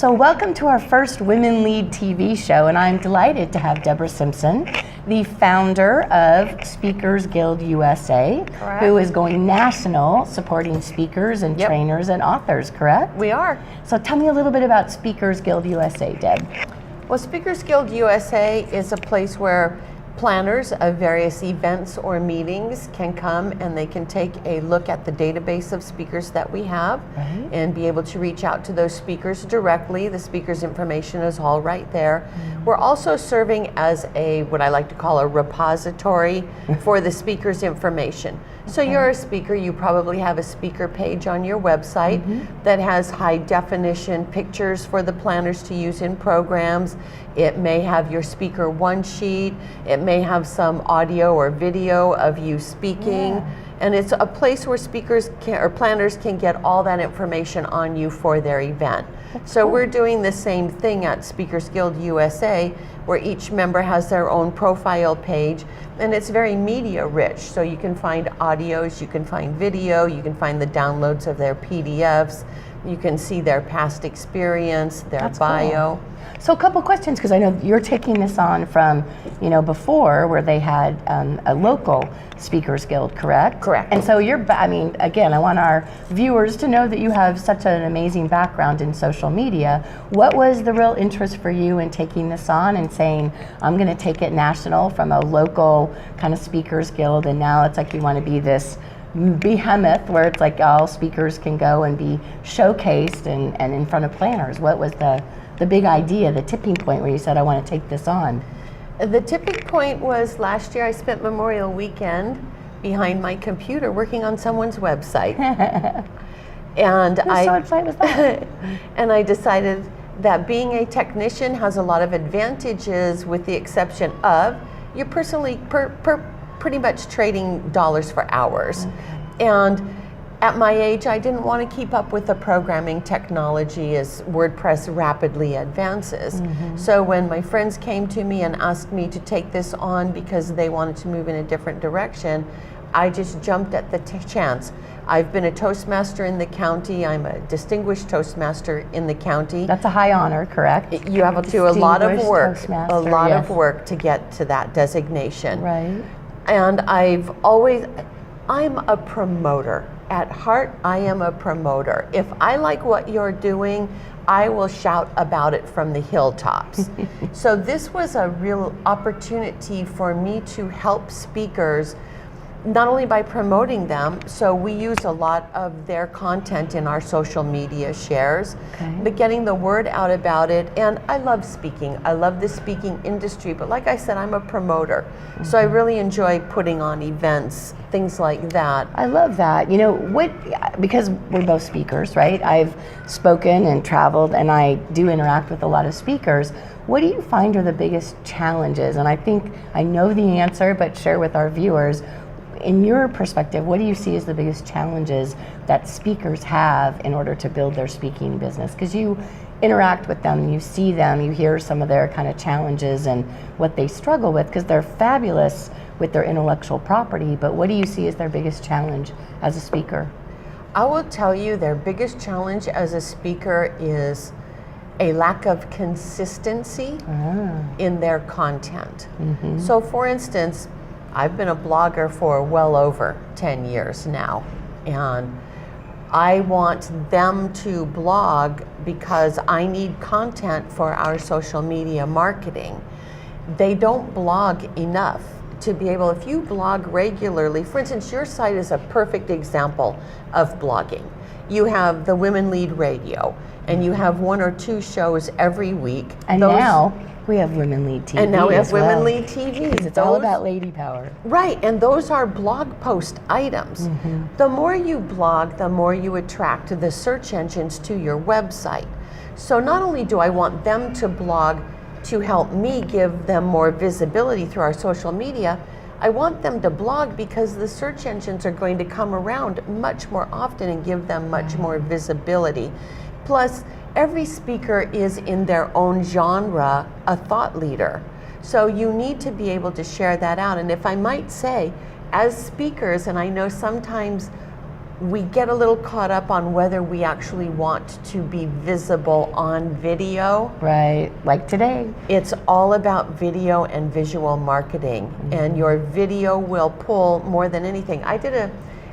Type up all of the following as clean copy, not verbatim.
So welcome to our first Women Lead TV show, and I'm delighted to have Debra Simpson, the founder of Speakers Guild USA, Correct. Who is going national supporting speakers and trainers and authors, correct? We are. So tell me a little bit about Speakers Guild USA, Deb. Well, Speakers Guild USA is a place where planners of various events or meetings can come and they can take a look at the database of speakers that we have and be able to reach out to those speakers directly. The speakers' information is all right there. We're also serving as what I like to call a repository for the speakers' information. So you're a speaker, you probably have a speaker page on your website that has high definition pictures for the planners to use in programs. It may have your speaker one sheet. It may have some audio or video of you speaking. And it's a place where speakers or planners can get all that information on you for their event. So we're doing the same thing at Speakers Guild USA, where each member has their own profile page, and it's very media rich. So you can find audios, you can find video, you can find the downloads of their PDFs, you can see their past experience, their bio. Cool. So a couple questions, because I know you're taking this on from, before where they had a local Speakers Guild, correct? Correct. And so again, I want our viewers to know that you have such an amazing background in social media. What was the real interest for you in taking this on and saying, I'm going to take it national from a local kind of Speakers Guild, and now it's like you want to be this behemoth where it's like all speakers can go and be showcased and in front of planners? What was the big idea, the tipping point where you said, I want to take this on? The tipping point was last year I spent Memorial Weekend behind my computer working on someone's website. And Whose website was that? And I decided that being a technician has a lot of advantages, with the exception of you're personally pretty much trading dollars for hours. And at my age, I didn't want to keep up with the programming technology as WordPress rapidly advances. So when my friends came to me and asked me to take this on because they wanted to move in a different direction, I just jumped at the chance. I've been a Toastmaster in the county. I'm a distinguished Toastmaster in the county. That's a high honor, correct? You have to do a lot of work, Toastmaster, of work to get to that designation. Right. And I'm a promoter. At heart, I am a promoter. If I like what you're doing, I will shout about it from the hilltops. So this was a real opportunity for me to help speakers, not only by promoting them, so we use a lot of their content in our social media shares, but getting the word out about it. And I love speaking. I love the speaking industry, but like I said, I'm a promoter. So I really enjoy putting on events, things like that. I love that. Because we're both speakers, right? I've spoken and traveled, and I do interact with a lot of speakers. What do you find are the biggest challenges? And I think I know the answer, but share with our viewers. In your perspective, what do you see as the biggest challenges that speakers have in order to build their speaking business? Because you interact with them, you see them, you hear some of their kind of challenges and what they struggle with, because they're fabulous with their intellectual property, but what do you see as their biggest challenge as a speaker? I will tell you their biggest challenge as a speaker is a lack of consistency in their content. So for instance, I've been a blogger for well over 10 years now, and I want them to blog because I need content for our social media marketing. They don't blog enough to be able, if you blog regularly, for instance, your site is a perfect example of blogging. You have the Women Lead Radio, and you have 1 or 2 shows every week. And now we have Women Lead TV. And now we have Women Lead TV. It's all about lady power. Right, and those are blog post items. The more you blog, the more you attract the search engines to your website. So not only do I want them to blog to help me give them more visibility through our social media, I want them to blog because the search engines are going to come around much more often and give them much more visibility. Plus, every speaker is in their own genre a thought leader. So you need to be able to share that out. And if I might say, as speakers, and I know sometimes we get a little caught up on whether we actually want to be visible on video. Right, like today. It's all about video and visual marketing, and your video will pull more than anything.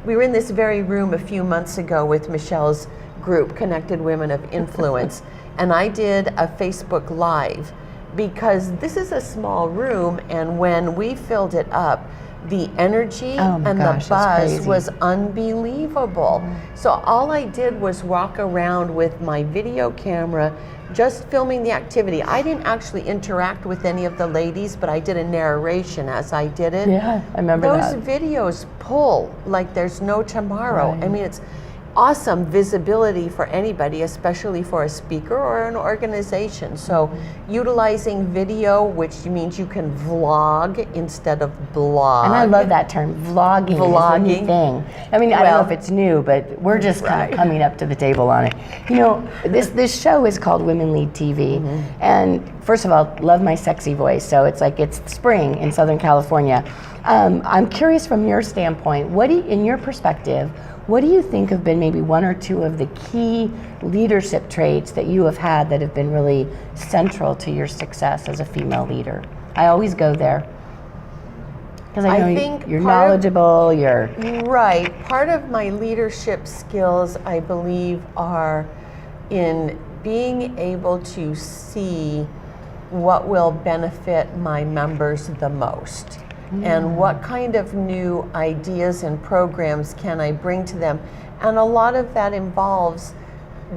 We were in this very room a few months ago with Michelle's group, Connected Women of Influence, and I did a Facebook Live because this is a small room, and when we filled it up, the energy and the buzz was unbelievable. So all I did was walk around with my video camera, just filming the activity. I didn't actually interact with any of the ladies, but I did a narration as I did it. Yeah, I remember Those that. videos pull like there's no tomorrow. Right. I mean, it's awesome visibility for anybody, especially for a speaker or an organization. So utilizing video, which means you can vlog instead of blog. And I love that term, vlogging. Vlogging. Is the new thing. I mean, I don't know if it's new, but we're just kind of coming up to the table on it. You know, this show is called Women Lead TV. And first of all, love my sexy voice. So it's like it's spring in Southern California. I'm curious from your standpoint, in your perspective, what do you think have been maybe one or two of the key leadership traits that you have had that have been really central to your success as a female leader? I always go there because I know you're knowledgeable, you're... Right. Part of my leadership skills, I believe, are in being able to see what will benefit my members the most. And what kind of new ideas and programs can I bring to them? And a lot of that involves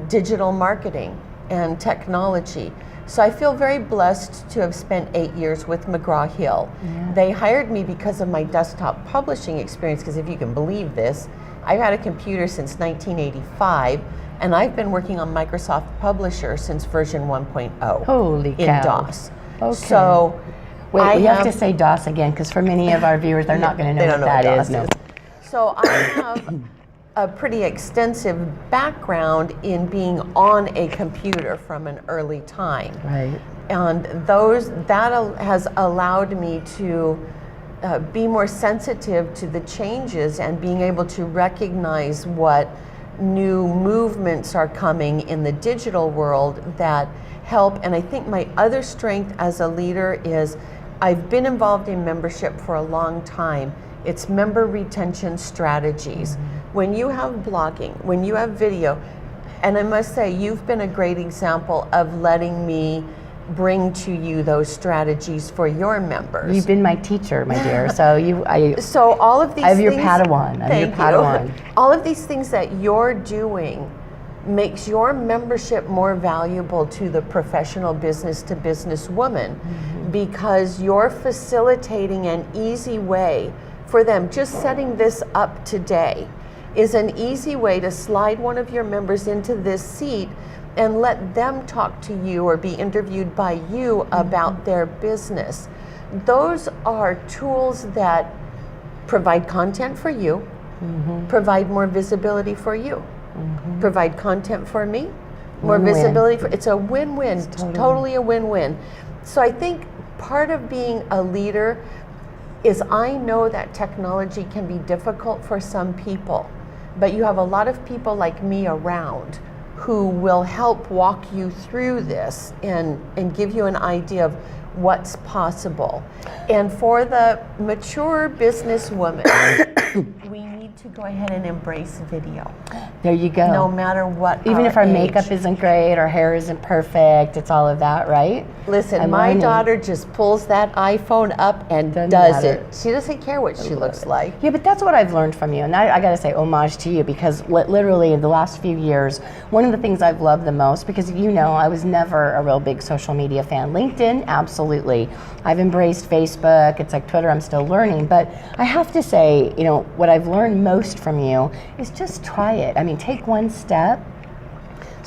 digital marketing and technology. So I feel very blessed to have spent 8 years with McGraw-Hill. They hired me because of my desktop publishing experience, because if you can believe this, I've had a computer since 1985, and I've been working on Microsoft Publisher since version 1.0. Holy cow. In DOS. Okay. So wait, we have to say DOS again, because for many of our viewers, they're not going to know what that is. No. So I have a pretty extensive background in being on a computer from an early time. Right. And that has allowed me to be more sensitive to the changes and being able to recognize what new movements are coming in the digital world that help. And I think my other strength as a leader is I've been involved in membership for a long time. It's member retention strategies. When you have blogging, when you have video, and I must say you've been a great example of letting me bring to you those strategies for your members. You've been my teacher, my dear. So all of these I have your things, Padawan. I'm your Padawan. All of these things that you're doing makes your membership more valuable to the professional business to business woman, because you're facilitating an easy way for them. Just setting this up today is an easy way to slide one of your members into this seat and let them talk to you or be interviewed by you about their business. Those are tools that provide content for you, provide more visibility for you, provide content for me, more visibility for, it's a win-win, totally a win-win. So I think part of being a leader is I know that technology can be difficult for some people, but you have a lot of people like me around who will help walk you through this and give you an idea of what's possible. And for the mature businesswoman, we need to go ahead and embrace video. There you go. No matter what. Even if our age. makeup isn't great, our hair isn't perfect, it's all of that, right? Listen, my daughter just pulls that iPhone up and does it. She doesn't care what she looks like. Yeah, but that's what I've learned from you. And I got to say homage to you, because literally in the last few years, one of the things I've loved the most, because you know I was never a real big social media fan. LinkedIn, absolutely. I've embraced Facebook. It's like Twitter, I'm still learning. But I have to say, you know, what I've learned most from you is just try it. I mean, take one step.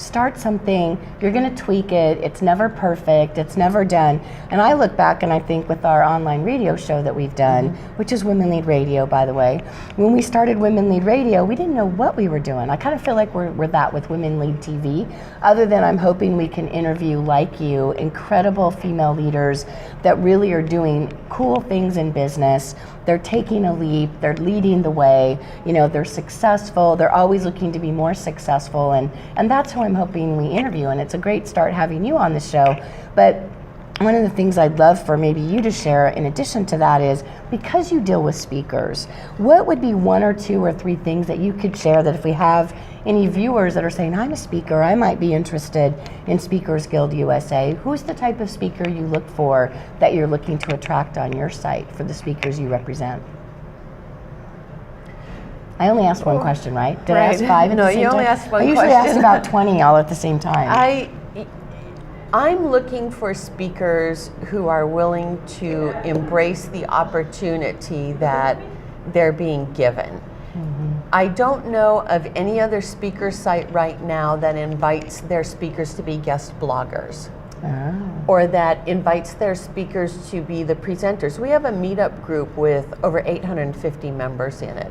start something, you're going to tweak it. It's never perfect. It's never done. And I look back and I think with our online radio show that we've done, which is Women Lead Radio, by the way, when we started Women Lead Radio, we didn't know what we were doing. I kind of feel like we're that with Women Lead TV, other than I'm hoping we can interview, like you, incredible female leaders that really are doing cool things in business. They're taking a leap, they're leading the way, you know, they're successful, they're always looking to be more successful, and that's who I'm hoping we interview, and it's a great start having you on the show. But one of the things I'd love for maybe you to share in addition to that is, because you deal with speakers, what would be 1 or 2 or 3 things that you could share that if we have any viewers that are saying, I'm a speaker, I might be interested in Speakers Guild USA, who's the type of speaker you look for that you're looking to attract on your site for the speakers you represent? I only asked one question, right? Did I ask 5 at no, the same you only time? asked one I usually question. ask about 20 all at the same time. I'm looking for speakers who are willing to embrace the opportunity that they're being given. I don't know of any other speaker site right now that invites their speakers to be guest bloggers. Or that invites their speakers to be the presenters. We have a meetup group with over 850 members in it.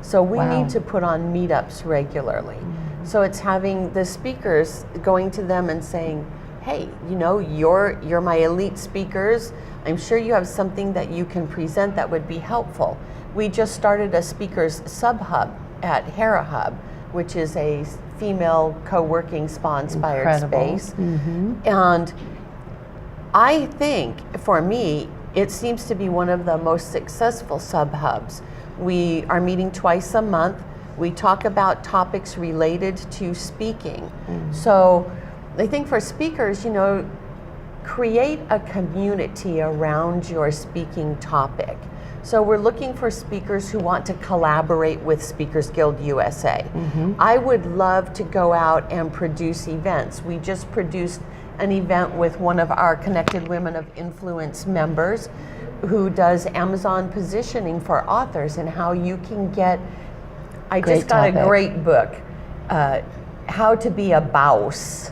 So we need to put on meetups regularly. So it's having the speakers going to them and saying, hey, you know, you're my elite speakers. I'm sure you have something that you can present that would be helpful. We just started a speakers sub-hub at Hera Hub, which is a female co-working spa-inspired space. And I think, for me, it seems to be one of the most successful sub-hubs. We are meeting twice a month. We talk about topics related to speaking. So I think for speakers, you know, create a community around your speaking topic. So we're looking for speakers who want to collaborate with Speakers Guild USA. I would love to go out and produce events. We just produced an event with one of our Connected Women of Influence members who does Amazon positioning for authors and how you can get, I just got a great book, How to Be a Bouse.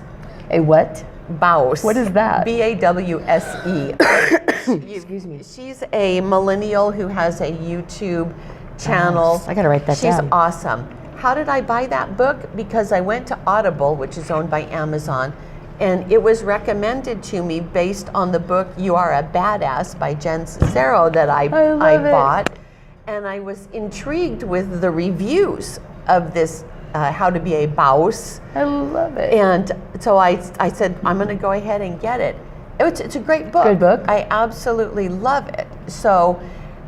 A what? Bouse. What is that? B-A-W-S-E. Excuse me. She's a millennial who has a YouTube channel. I gotta write that down. She's awesome. How did I buy that book? Because I went to Audible, which is owned by Amazon, and it was recommended to me based on the book You Are a Badass by Jen Sincero that I bought. And I was intrigued with the reviews of this How to Be a Bouse. I love it. And so I said, I'm going to go ahead and get it. It's a great book. Good book. I absolutely love it. So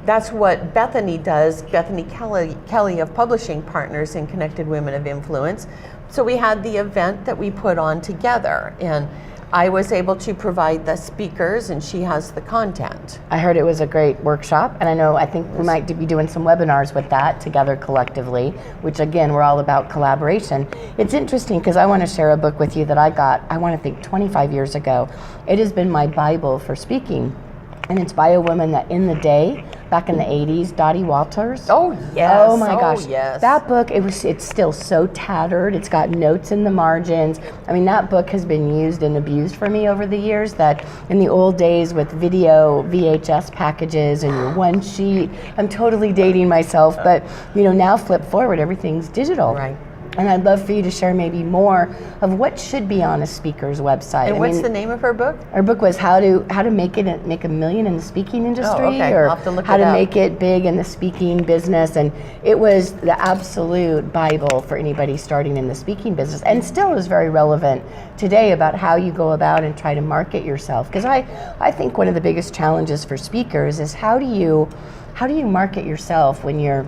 that's what Bethany does, Bethany Kelly of Publishing Partners in Connected Women of Influence. So we had the event that we put on together, and I was able to provide the speakers, and she has the content. I heard it was a great workshop, and I think we might be doing some webinars with that together collectively, which again, we're all about collaboration. It's interesting because I want to share a book with you that I got, I want to think 25 years ago. It has been my Bible for speaking, and it's by a woman that in the day, back in the 80s, Dottie Walters. Oh yes. Oh my gosh. Yes. That book, it's still so tattered. It's got notes in the margins. I mean, that book has been used and abused for me over the years, that in the old days with video VHS packages and your one sheet, I'm totally dating myself, but you know, now flip forward, everything's digital. Right. And I'd love for you to share maybe more of what should be on a speaker's website. And what's the name of her book? Her book was how to make $1 million in the speaking industry, okay. I'll have to look how it to up. make it big in the speaking business. And it was the absolute Bible for anybody starting in the speaking business, and still is very relevant today about how you go about and try to market yourself. Because I think one of the biggest challenges for speakers is how do you market yourself when you're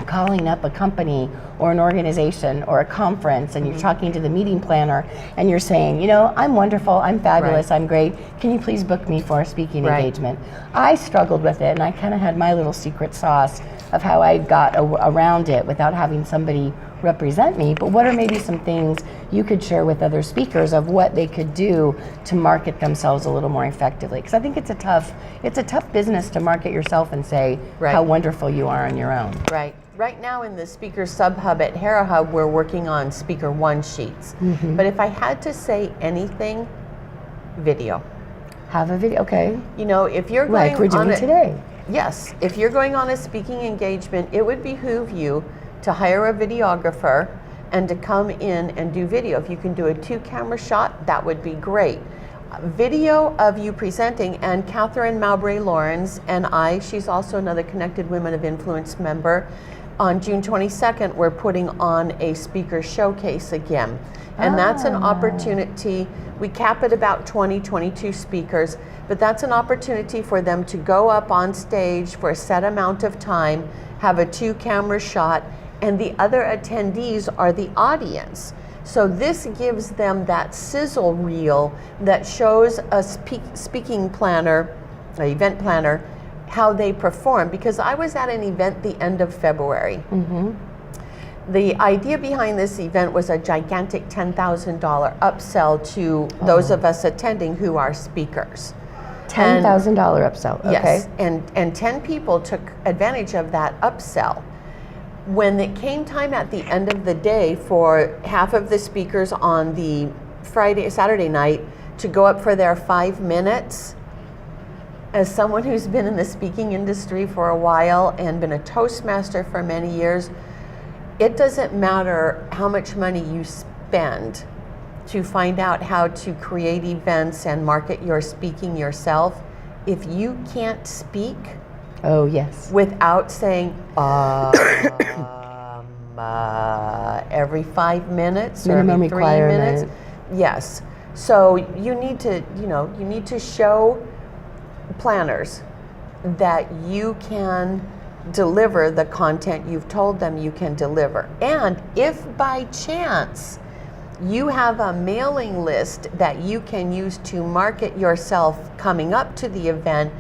calling up a company or an organization or a conference and you're talking to the meeting planner and you're saying, you know, I'm wonderful, I'm fabulous, I'm great, can you please book me for a speaking engagement? I struggled with it, and I kind of had my little secret sauce of how I got around it without having somebody represent me. But what are maybe some things you could share with other speakers of what they could do to market themselves a little more effectively? Because I think it's a tough business to market yourself and say how wonderful you are on your own. Right. Right now in the speaker sub-hub at Hera Hub, we're working on speaker one sheets. But if I had to say anything, video. Have a video, okay. You know, if you're going Like we're doing on today. Yes, if you're going on a speaking engagement, it would behoove you to hire a videographer and to come in and do video. If you can do a 2-camera shot, that would be great. Video of you presenting, and Catherine Mowbray-Lawrence and I, she's also another Connected Women of Influence member, on June 22nd, we're putting on a speaker showcase again. And that's an opportunity, we cap at about 22 speakers, but that's an opportunity for them to go up on stage for a set amount of time, have a 2-camera shot, and the other attendees are the audience. So this gives them that sizzle reel that shows a speaking planner, an event planner, how they perform. Because I was at an event the end of February. The idea behind this event was a gigantic $10,000 upsell to those of us attending who are speakers. $10,000 upsell, okay. Yes, and 10 people took advantage of that upsell. When it came time at the end of the day for half of the speakers on the Saturday night to go up for their 5 minutes, as someone who's been in the speaking industry for a while and been a Toastmaster for many years, it doesn't matter how much money you spend to find out how to create events and market your speaking yourself. If you can't speak, oh yes, without saying every 5 minutes or every 3 minutes, yes. So you need to show planners that you can deliver the content you've told them you can deliver. And if by chance you have a mailing list that you can use to market yourself coming up to the event,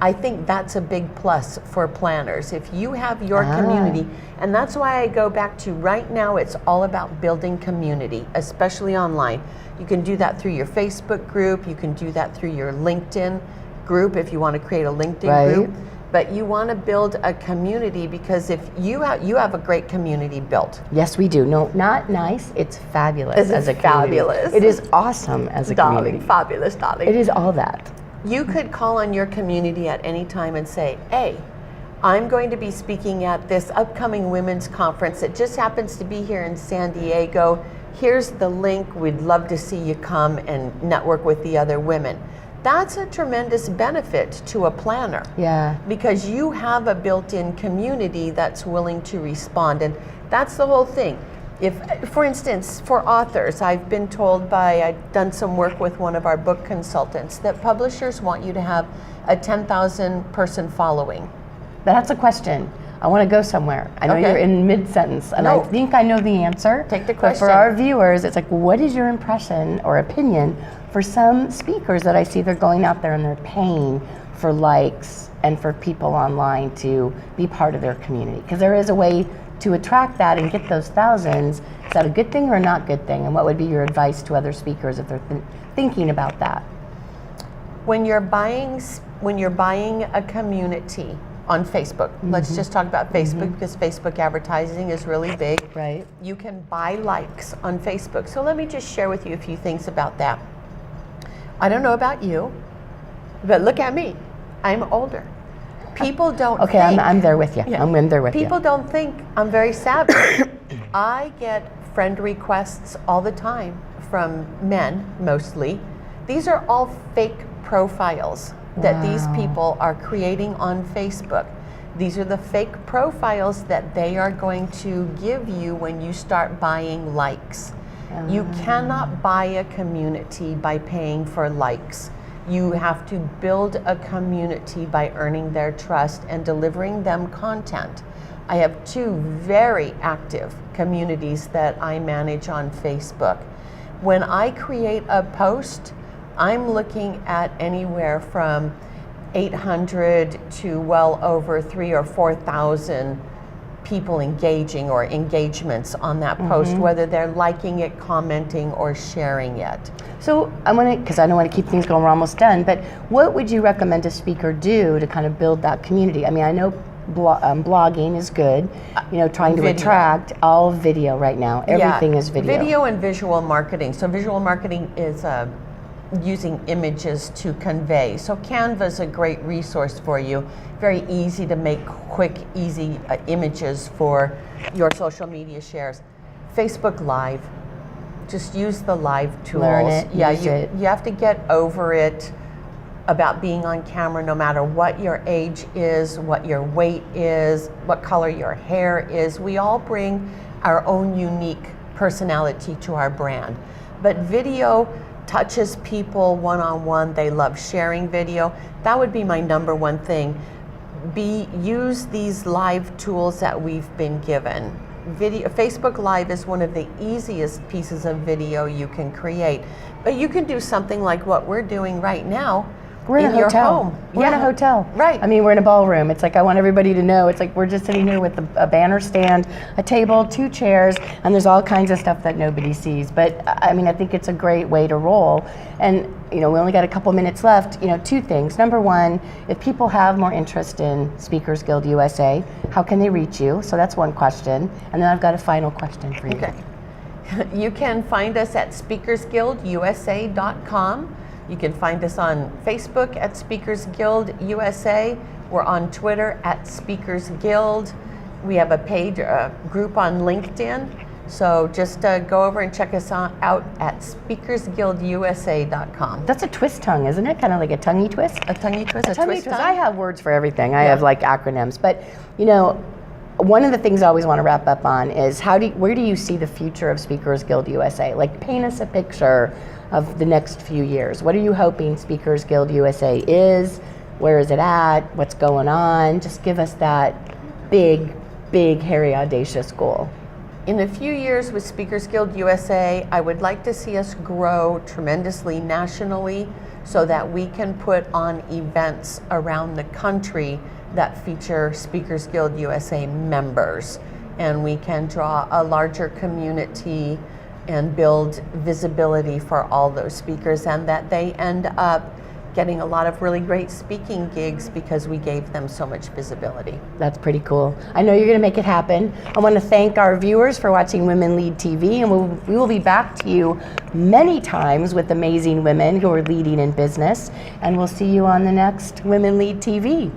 I think that's a big plus for planners. If you have your community, and that's why I go back to right now, it's all about building community, especially online. You can do that through your Facebook group, you can do that through your LinkedIn group if you want to create a LinkedIn group. But you want to build a community, because if you have a great community built. Yes, we do. No, not nice. It's fabulous as a community. Fabulous. It is awesome as a community. Fabulous, darling. It is all that. You could call on your community at any time and say, hey, I'm going to be speaking at this upcoming women's conference. It just happens to be here in San Diego. Here's the link. We'd love to see you come and network with the other women. That's a tremendous benefit to a planner. Yeah. Because you have a built-in community that's willing to respond. And that's the whole thing. If, for instance, for authors, I've been told I've done some work with one of our book consultants, that publishers want you to have a 10,000 person following. That's a question. I want to go somewhere. I know you're in mid-sentence, and I think I know the answer. Take the question. But for our viewers, it's like, what is your impression or opinion for some speakers that I see they're going out there and they're paying for likes and for people online to be part of their community? Because there is a way to attract that and get those thousands. Is that a good thing or not good thing? And what would be your advice to other speakers if they're thinking about that? When you're buying a community on Facebook, let's just talk about Facebook, because Facebook advertising is really big. Right. You can buy likes on Facebook. So let me just share with you a few things about that. I don't know about you, but look at me. I'm older. People don't think... I'm there with you. Yeah. I'm in there with you. People don't think I'm very savvy. I get friend requests all the time from men, mostly. These are all fake profiles that these people are creating on Facebook. These are the fake profiles that they are going to give you when you start buying likes. You cannot buy a community by paying for likes. You have to build a community by earning their trust and delivering them content. I have 2 very active communities that I manage on Facebook. When I create a post, I'm looking at anywhere from 800 to well over 3,000 or 4,000 people engaging or engagements on that post, whether they're liking it, commenting, or sharing it. So I want to, because I don't want to keep things going, we're almost done, but what would you recommend a speaker do to kind of build that community? I mean, I know blogging is good. You know, trying to Video. attract all video right now. Everything is video. Video and visual marketing. So visual marketing is using images to convey. So Canva is a great resource for you. Very easy to make quick, easy images for your social media shares. Facebook Live. Just use the live tools. Learn it, use it. You have to get over it about being on camera, no matter what your age is, what your weight is, what color your hair is. We all bring our own unique personality to our brand. But video touches people one-on-one. They love sharing video. That would be my number one thing. Use these live tools that we've been given. Facebook Live is one of the easiest pieces of video you can create. But you can do something like what we're doing right now. We're in a your hotel. home. We're in a hotel. Right. I mean, we're in a ballroom. It's like I want everybody to know. It's like we're just sitting here with a banner stand, a table, 2 chairs, and there's all kinds of stuff that nobody sees. But I mean, I think it's a great way to roll. And you know, we only got a couple minutes left. You know, 2 things. Number one, if people have more interest in Speakers Guild USA, how can they reach you? So that's one question. And then I've got a final question for you. Okay. You can find us at speakersguildusa.com. You can find us on Facebook at Speakers Guild USA. We're on Twitter at Speakers Guild. We have a page, a group on LinkedIn. So just go over and check us out at speakersguildusa.com. That's a twist tongue, isn't it? Kind of like a tonguey twist? A tonguey twist, a Tonguey twist twist. tongue? I have words for everything. I have like acronyms. But you know, one of the things I always want to wrap up on is where do you see the future of Speakers Guild USA? Like, paint us a picture of the next few years. What are you hoping Speakers Guild USA is? Where is it at? What's going on? Just give us that big, hairy, audacious goal. In a few years with Speakers Guild USA, I would like to see us grow tremendously nationally so that we can put on events around the country that feature Speakers Guild USA members. And we can draw a larger community and build visibility for all those speakers, and that they end up getting a lot of really great speaking gigs because we gave them so much visibility. That's pretty cool. I know you're going to make it happen. I want to thank our viewers for watching Women Lead TV, and we will be back to you many times with amazing women who are leading in business, and we'll see you on the next Women Lead TV.